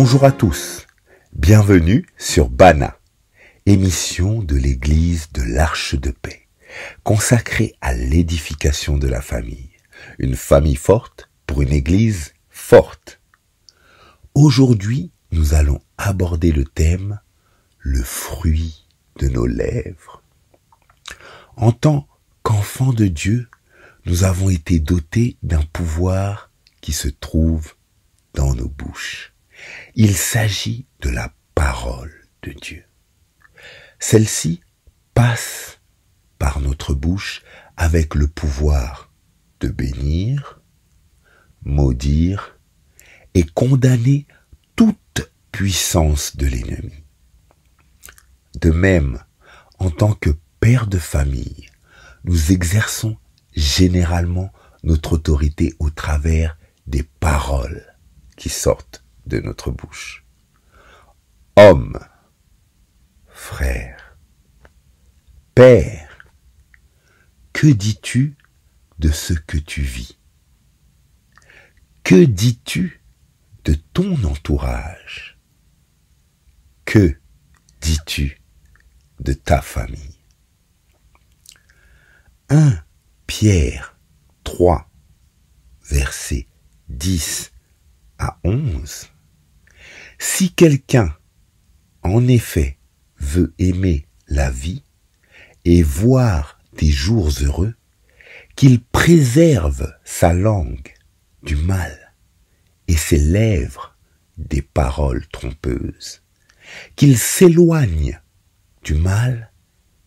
Bonjour à tous, bienvenue sur Bana, émission de l'Église de l'Arche de Paix, consacrée à l'édification de la famille. Une famille forte pour une Église forte. Aujourd'hui, nous allons aborder le thème « Le fruit de nos lèvres ». En tant qu'enfants de Dieu, nous avons été dotés d'un pouvoir qui se trouve dans nos bouches. Il s'agit de la parole de Dieu. Celle-ci passe par notre bouche avec le pouvoir de bénir, maudire et condamner toute puissance de l'ennemi. De même, en tant que père de famille, nous exerçons généralement notre autorité au travers des paroles qui sortent de notre bouche. Homme, frère, père, que dis-tu de ce que tu vis? Que dis-tu de ton entourage? Que dis-tu de ta famille? 1 Pierre 3, versets 10 à 11. Si quelqu'un, en effet, veut aimer la vie et voir des jours heureux, qu'il préserve sa langue du mal et ses lèvres des paroles trompeuses, qu'il s'éloigne du mal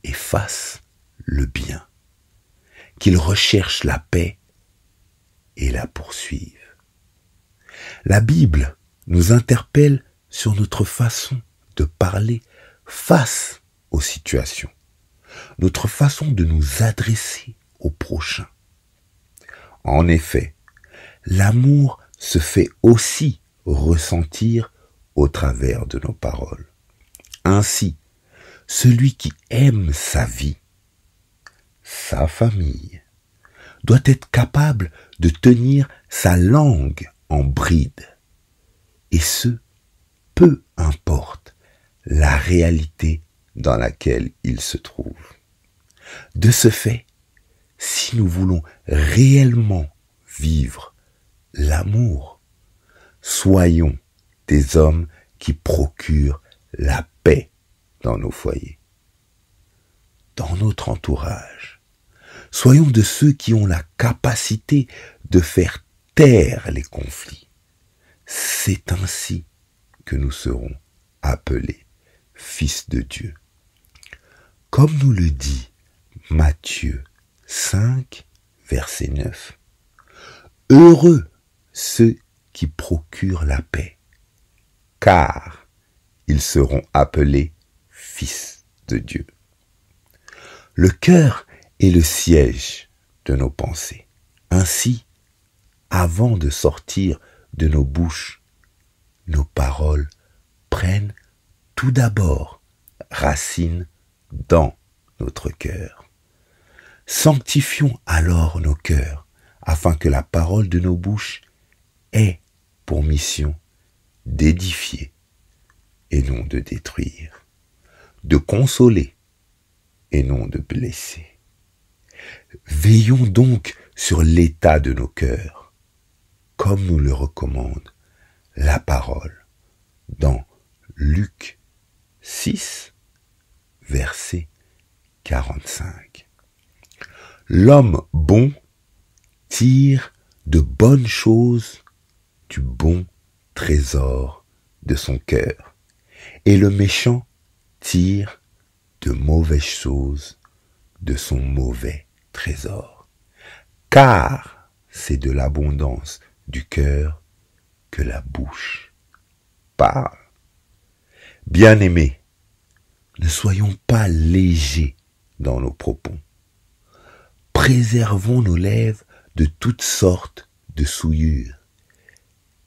et fasse le bien, qu'il recherche la paix et la poursuive. La Bible nous interpelle sur notre façon de parler face aux situations, notre façon de nous adresser au prochain. En effet, l'amour se fait aussi ressentir au travers de nos paroles. Ainsi, celui qui aime sa vie, sa famille, doit être capable de tenir sa langue en bride, et ce, peu importe la réalité dans laquelle il se trouve. De ce fait, si nous voulons réellement vivre l'amour, soyons des hommes qui procurent la paix dans nos foyers, dans notre entourage. Soyons de ceux qui ont la capacité de faire taire les conflits. C'est ainsi que nous serons appelés fils de Dieu. Comme nous le dit Matthieu 5, verset 9. Heureux ceux qui procurent la paix, car ils seront appelés fils de Dieu. Le cœur est le siège de nos pensées. Ainsi, avant de sortir de nos bouches, nos paroles prennent tout d'abord racine dans notre cœur. Sanctifions alors nos cœurs, afin que la parole de nos bouches ait pour mission d'édifier et non de détruire, de consoler et non de blesser. Veillons donc sur l'état de nos cœurs, comme nous le recommande la parole dans Luc 6, verset 45. L'homme bon tire de bonnes choses du bon trésor de son cœur, et le méchant tire de mauvaises choses de son mauvais trésor. Car c'est de l'abondance du cœur que la bouche parle. Bien-aimés, ne soyons pas légers dans nos propos. Préservons nos lèvres de toutes sortes de souillures,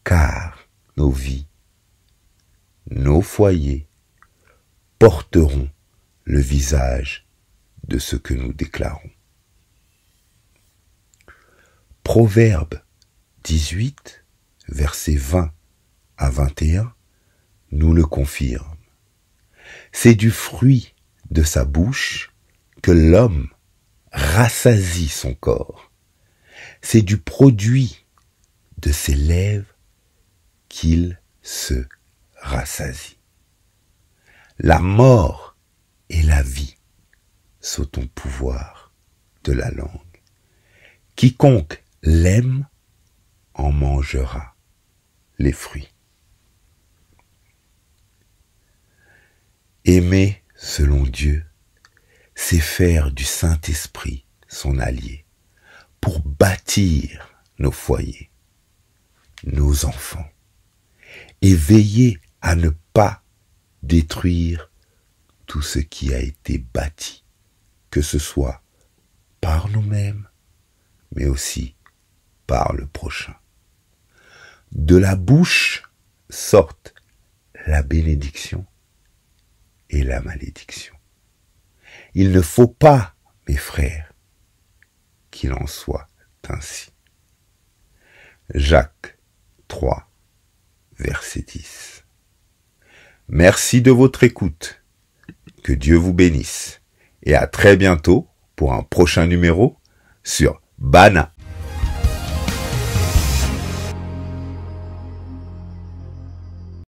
car nos vies, nos foyers porteront le visage de ce que nous déclarons. Proverbe 18, versets 20 à 21, nous le confirme. C'est du fruit de sa bouche que l'homme rassasie son corps. C'est du produit de ses lèvres qu'il se rassasie. La mort et la vie sont au pouvoir de la langue. Quiconque l'aime en mangera les fruits. Aimer selon Dieu, c'est faire du Saint-Esprit son allié pour bâtir nos foyers, nos enfants, et veiller à ne pas détruire tout ce qui a été bâti, que ce soit par nous-mêmes, mais aussi par le prochain. De la bouche sortent la bénédiction et la malédiction. Il ne faut pas, mes frères, qu'il en soit ainsi. Jacques 3, verset 10. Merci de votre écoute. Que Dieu vous bénisse. Et à très bientôt pour un prochain numéro sur Bana.